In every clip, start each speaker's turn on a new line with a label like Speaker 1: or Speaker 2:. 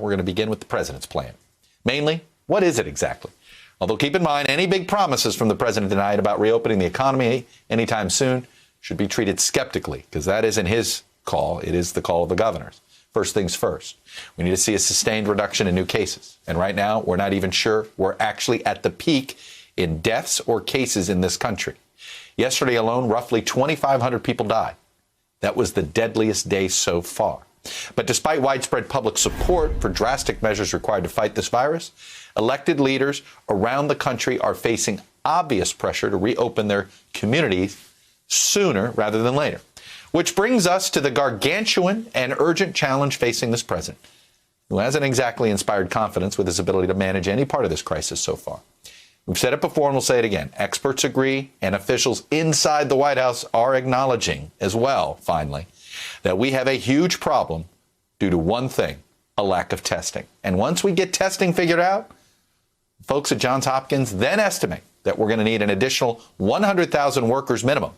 Speaker 1: we're going to begin with the president's plan. Mainly, what is it exactly? Although keep in mind, any big promises from the president tonight about reopening the economy anytime soon should be treated skeptically, because that isn't his call. It is the call of the governor's. First things first, we need to see a sustained reduction in new cases. And right now, we're not even sure we're actually at the peak in deaths or cases in this country. Yesterday alone, roughly 2,500 people died. That was the deadliest day so far. But despite widespread public support for drastic measures required to fight this virus, elected leaders around the country are facing obvious pressure to reopen their communities sooner rather than later. Which brings us to the gargantuan and urgent challenge facing this president, who hasn't exactly inspired confidence with his ability to manage any part of this crisis so far. We've said it before and we'll say it again. Experts agree, and officials inside the White House are acknowledging as well, finally, that we have a huge problem due to one thing, a lack of testing. And once we get testing figured out, folks at Johns Hopkins then estimate that we're going to need an additional 100,000 workers minimum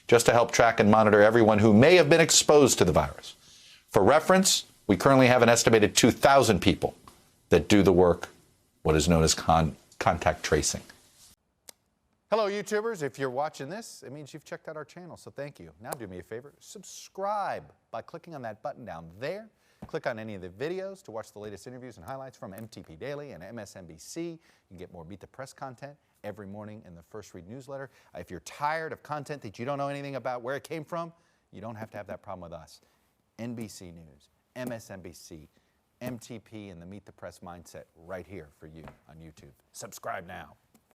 Speaker 1: just to help track and monitor everyone who may have been exposed to the virus. For reference, we currently have an estimated 2,000 people that do the work, what is known as contact tracing. Hello, YouTubers. If you're watching this, it means you've checked out our channel, so thank you. Now do me a favor, subscribe by clicking on that button down there. Click on any of the videos to watch the latest interviews and highlights from MTP Daily and MSNBC. You can get more Beat the Press content every morning in the First Read newsletter. If you're tired of content that you don't know anything about where it came from, you don't have to have that problem with us. NBC News, MSNBC, MTP, and the Meet the Press mindset right here for you on YouTube. Subscribe now.